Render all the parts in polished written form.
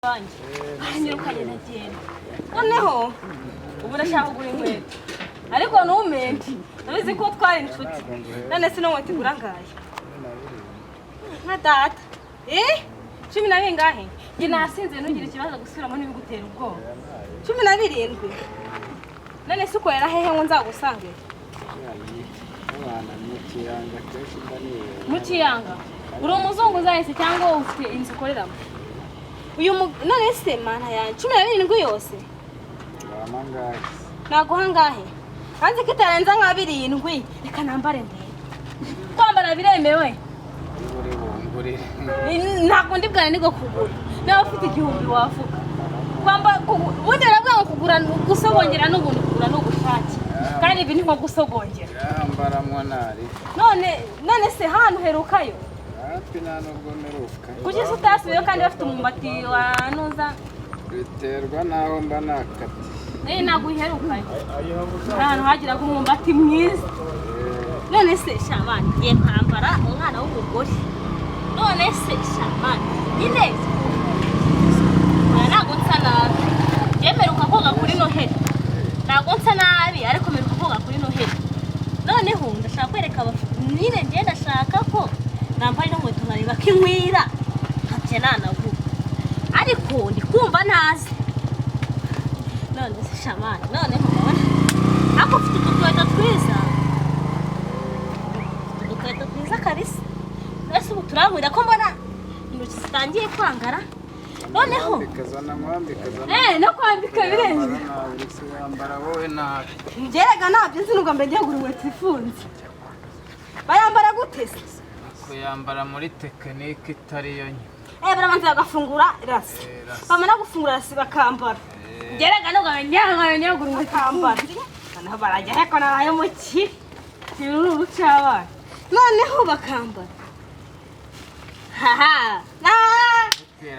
Anyirukanye nagenda noneho ubu ndashaka kugura inkweto ariko n'umenti nabizi ko twari inshuti none se no nkweto igura ngaye nka data 10 ngahe nge nasinze nugira ikibazo gusubiramo n'ibigutera ubwoba 17 none se ukorera hehe ngo nzagusange Mukiyanga uri umuzunguzayi se cyangwa ufite inzu ukoreramo uyu none se mana ya 17 yose amangahe nago hangahe hanze kitarenza nka 7 reka nambare nde kwambara biremewe ntabwo ndi bwane nigo kugura nawe ufite igihumbi wavuga kwamba bundi rabwa kugura gusogongera n'ubundi kugura no gushaki kandi ibi niko gusogongera yambara mwanari none se hano herukayo apina nubwo meruka kuki utasubiye kandi bafite umumbati wanuza biterwa naho mba nakati ntabwo iherukayo ahantu hagira ngo umumbati mwiza none se shamani ngiye kwambara umwana w'umugore none se shamani nyine ntabwo nsa nabi yemeruka koga kuri noheli ntabwo nsa nabi ariko meruka koga kuri noheli noneho ndashaka kwereka nyine ngiye ndashaka ko nambaye no nkweto nkareba ko inkwira ntacyo nanavuga ariko ndi kumva nazi none se shamani noneho urabona ako ufite udukweto twiza karisa ese ubu turahurira ko mbona intoki zitangiye kwangara noneho no kwambika birenze wambara wowe nabi ngerega nabyo nzi n'ubwo mbere gura inkweto ifunze bayambara gute se kuyambara muri tekinike itari yo nye baramanza bagafungura rasi bamara gufungura rasi bakambara ngerega n'ubwo njyanga gura inkweto kambara noneho barajya ariko nabaye mukiri n'uru cyabana noneho bakambara haha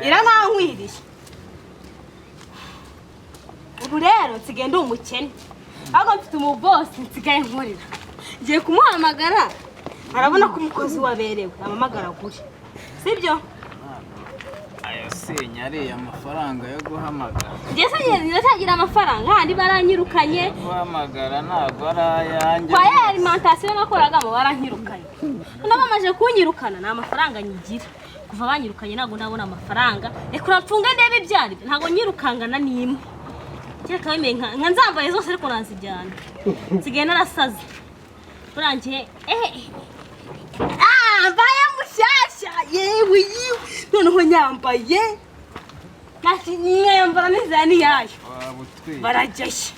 iranankwiriye ubu rero nsigaye ndi umukene ahubwo mfite umubosi nsigaye nkorera ngiye kumuhamagara arabona ko umukozi waberewe amamagara guri sibyo ayo sinyariye amafaranga yo guhamagara ngeze niratangira amafaranga handi baranyirukanye guhamagara ntabwo ari ayanjye kwa ya alimentation nakoragamo baranyirukanye nabamaje kunyirukana na amafaranga nyigira kuva banyirukanye ntabwo ndabona amafaranga reka urapfunga ndebe ibyari ntabwo nyirukangana n'imwe cyeka wemeye nka nzambaye zose ariko nazijyana nsigaye narasaze burangiye mbaye mushyashya yewe noneho nyambaye nyambara n'izani yayo barajyashye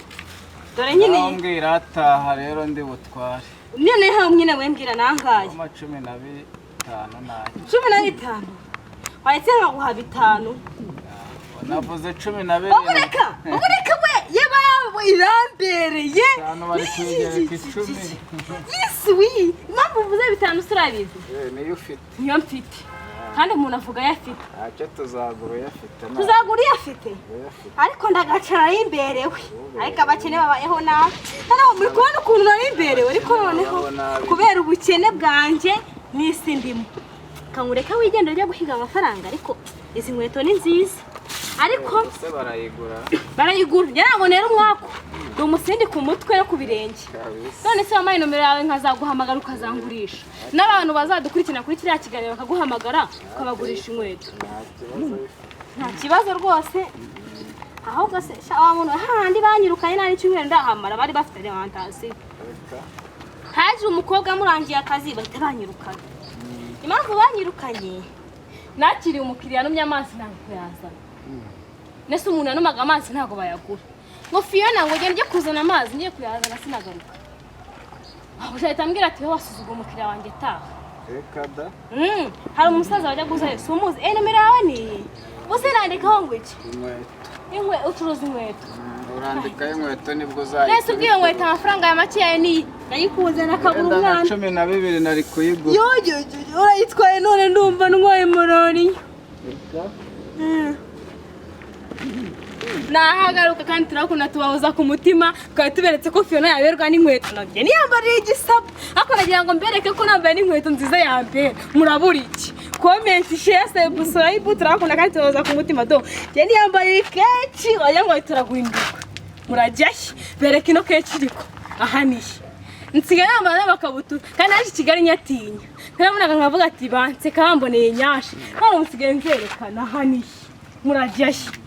dore nyine mbwira ataha rero ndi butware noneho nyine wembwira nangaye 15 nayo 15 wahise nkaguha 5 navuze 12 ureka we yeba irambereye cyane bari kwigereka 10 yiswi impamvu uvuze 5 surabizi niyo ufite niyo mfite kandi umuntu avuga yafite ntacyo tuzagura yafite ariko ndagacara imberewe ariko abakene babayeho nabi hano muri kubona ukuntu nari imberewe ariko noneho kubera ubukene bwanjye n'isi ndimo kanureka wigenda ujya guhiga amafaranga ariko izi nkweto ni nziza ariko se barayigura ngira nera umwako do musindi ku mutwe no ku birenge none se wamaye nomero yawe nkazaguhamagara ukazangurisha n'abantu bazadukurikira kuri kiriya kiganiro bakaguhamagara ukabagurisha inkweto nta kibazo rwose ahubwo se wa muntu handi banyirukanye nani cyumweru ndahamara bari bafite alimentation haje umukobwa murangiye akazi bahita banyirukana impamvu banyirukanye nakiriye umukiriya numye amazi ntabwo kuyazana nese umuntu anumaga amazi ntabwo bayagura ngo Fiona ngo njye kuzana amazi ngiye kuyazana sinagaruka aho cyahita ambwira ati wasuzuga umukiriya wanjye taha reka da hari umusaza wajya guzayo sumuzi nomero yawe ni usirandikaho ngo iki inkweto ucuruza inkweto urandika inkweto nibwo uzayi nese ubwiye inkweto amafaranga ya makeya ni nayikuze nakagura umwana 12 nari kuyigura urayitwaye none ndumva ntwaye moroni nahagaruka kandi turakunda tubahoza ku mutima twari tuberetse ko Fiona yaberwa n'inkweto nabyo niyambariye igisabo ariko nagira ngo mbereke ko nambaye n'inkweto nziza yambere murabura iki comment share subscribe turakunda kandi tubahoza ku mutima do je niyambariye keci oya ngo turaguhinduka murajyahe bereke ino keci iriko ahaniye nsigaye nambara n'amakabutura kandi ari Kigali nyatinya narabonaga nkavuga ati banse kamboneye nyashi none musigaye nzerekana ahaniye murajyahe